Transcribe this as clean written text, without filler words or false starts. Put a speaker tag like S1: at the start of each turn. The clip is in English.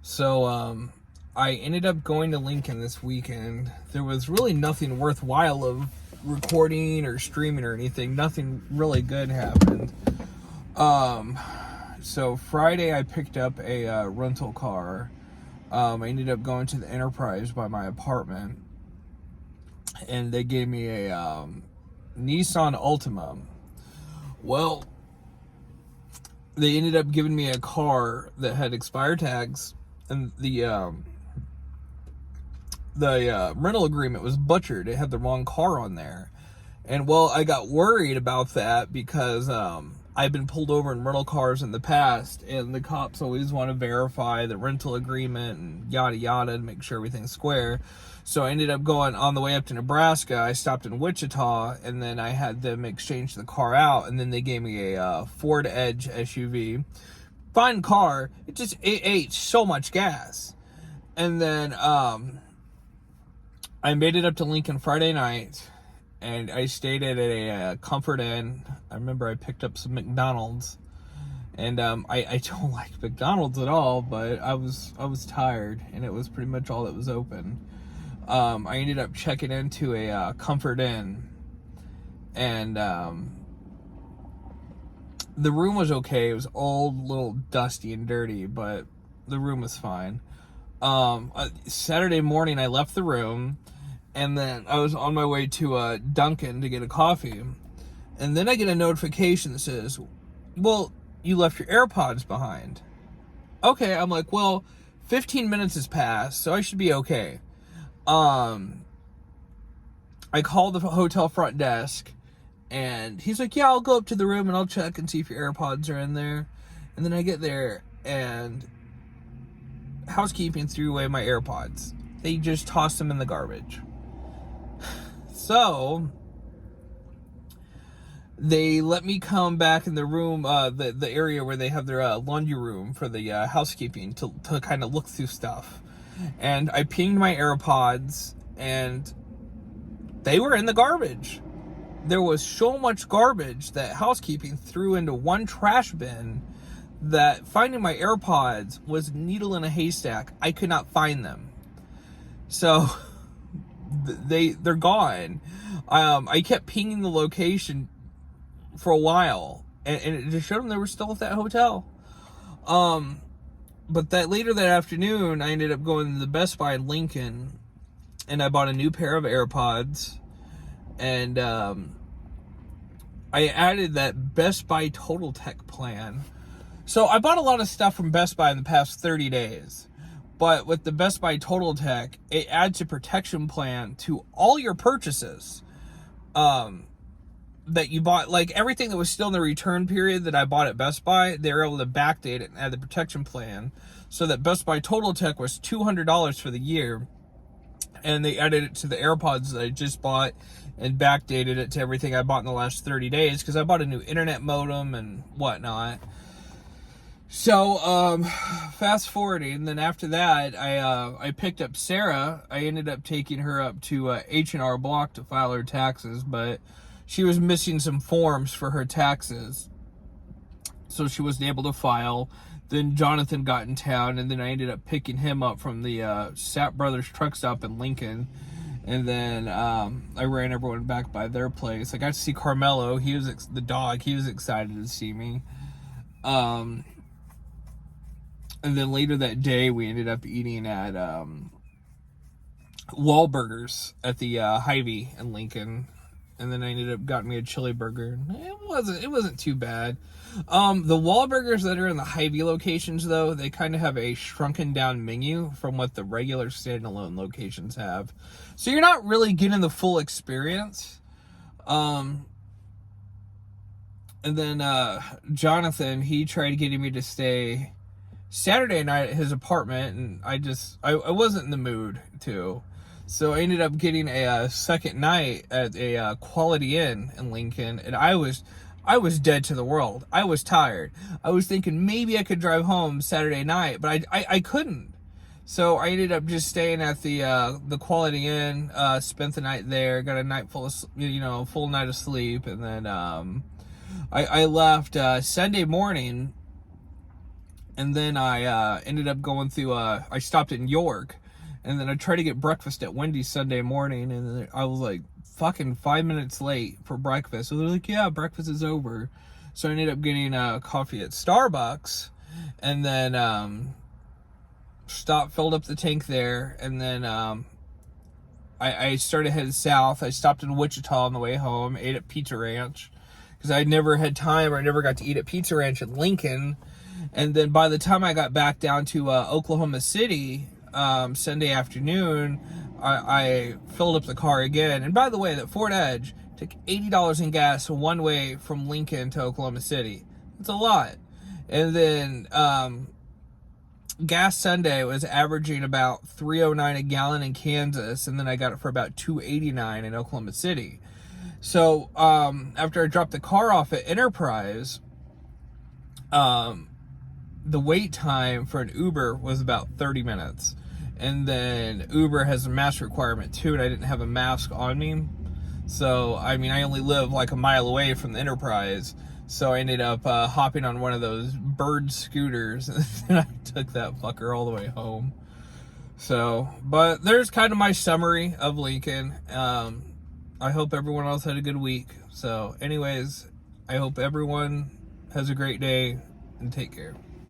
S1: So I ended up going to Lincoln this weekend. There was really nothing worthwhile of recording or streaming or anything. Nothing really good happened. So Friday I picked up a rental car. I ended up going to the Enterprise by my apartment, and they gave me a Nissan Altima. Well, they ended up giving me a car that had expired tags, and the rental agreement was butchered. It had the wrong car on there. And well, I got worried about that because I've been pulled over in rental cars in the past, and the cops always want to verify the rental agreement and yada yada to make sure everything's square. So I ended up going on the way up to Nebraska. I stopped in Wichita, and then I had them exchange the car out, and then they gave me a Ford Edge SUV. Fine car. It ate so much gas. And then I made it up to Lincoln Friday night, and I stayed at a Comfort Inn. I remember I picked up some McDonald's, and I don't like McDonald's at all, but I was tired, and it was pretty much all that was open. I ended up checking into a Comfort Inn, and the room was okay. It was old, a little dusty and dirty, but the room was fine. Saturday morning, I left the room, and then I was on my way to Dunkin' to get a coffee, and then I get a notification that says, well, you left your AirPods behind. Okay, I'm like, well, 15 minutes has passed, so I should be okay. I called the hotel front desk, and he's like, yeah, I'll go up to the room and I'll check and see if your AirPods are in there. And then I get there, and housekeeping threw away my AirPods. They just tossed them in the garbage. So they let me come back in the room, the area where they have their laundry room for the housekeeping to kind of look through stuff. And I pinged my AirPods, and they were in the garbage. There was so much garbage that housekeeping threw into one trash bin that finding my AirPods was a needle in a haystack. I could not find them. So they're gone. I kept pinging the location for a while, and it just showed them they were still at that hotel. But later that afternoon, I ended up going to the Best Buy in Lincoln, and I bought a new pair of AirPods, and I added that Best Buy Total Tech plan. So I bought a lot of stuff from Best Buy in the past 30 days. But with the Best Buy Total Tech, it adds a protection plan to all your purchases that you bought. Like everything that was still in the return period that I bought at Best Buy, they were able to backdate it and add the protection plan. So that Best Buy Total Tech was $200 for the year. And they added it to the AirPods that I just bought and backdated it to everything I bought in the last 30 days. Because I bought a new internet modem and whatnot. So, fast forwarding, and then after that, I picked up Sarah. I ended up taking her up to H&R Block to file her taxes, but she was missing some forms for her taxes, so she wasn't able to file. Then Jonathan got in town, and then I ended up picking him up from the Sapp Brothers truck stop in Lincoln, and then I ran everyone back by their place. I got to see Carmelo. He was the dog. He was excited to see me. And then later that day, we ended up eating at Wahlburgers at the Hy-Vee in Lincoln. And then I ended up got me a chili burger. It wasn't too bad. The Wahlburgers that are in the Hy-Vee locations, though, they kind of have a shrunken down menu from what the regular standalone locations have. So you're not really getting the full experience. And then Jonathan, he tried getting me to stay Saturday night at his apartment, and I wasn't in the mood to. So I ended up getting a second night at a Quality Inn in Lincoln, and I was dead to the world. I was tired. I was thinking maybe I could drive home Saturday night, but I couldn't. So I ended up just staying at the Quality Inn, spent the night there, got a night full of, full night of sleep, and then I left Sunday morning. And then I ended up going through, I stopped in York, and then I tried to get breakfast at Wendy's Sunday morning, and then I was like fucking 5 minutes late for breakfast. So they're like, yeah, breakfast is over. So I ended up getting coffee at Starbucks, and then filled up the tank there, and then I started heading south. I stopped in Wichita on the way home, ate at Pizza Ranch, because I never had time, or I never got to eat at Pizza Ranch in Lincoln. And then by the time I got back down to Oklahoma City Sunday afternoon, I filled up the car again. And by the way, that Ford Edge took $80 in gas one way from Lincoln to Oklahoma City. It's a lot. And then gas Sunday was averaging about $3.09 a gallon in Kansas, and then I got it for about $2.89 in Oklahoma City. So after I dropped the car off at Enterprise, the wait time for an Uber was about 30 minutes. And then Uber has a mask requirement too, and I didn't have a mask on me. So, I mean, I only live like a mile away from the Enterprise. So I ended up hopping on one of those bird scooters, and I took that fucker all the way home. So, but there's kind of my summary of Lincoln. I hope everyone else had a good week. So anyways, I hope everyone has a great day, and take care.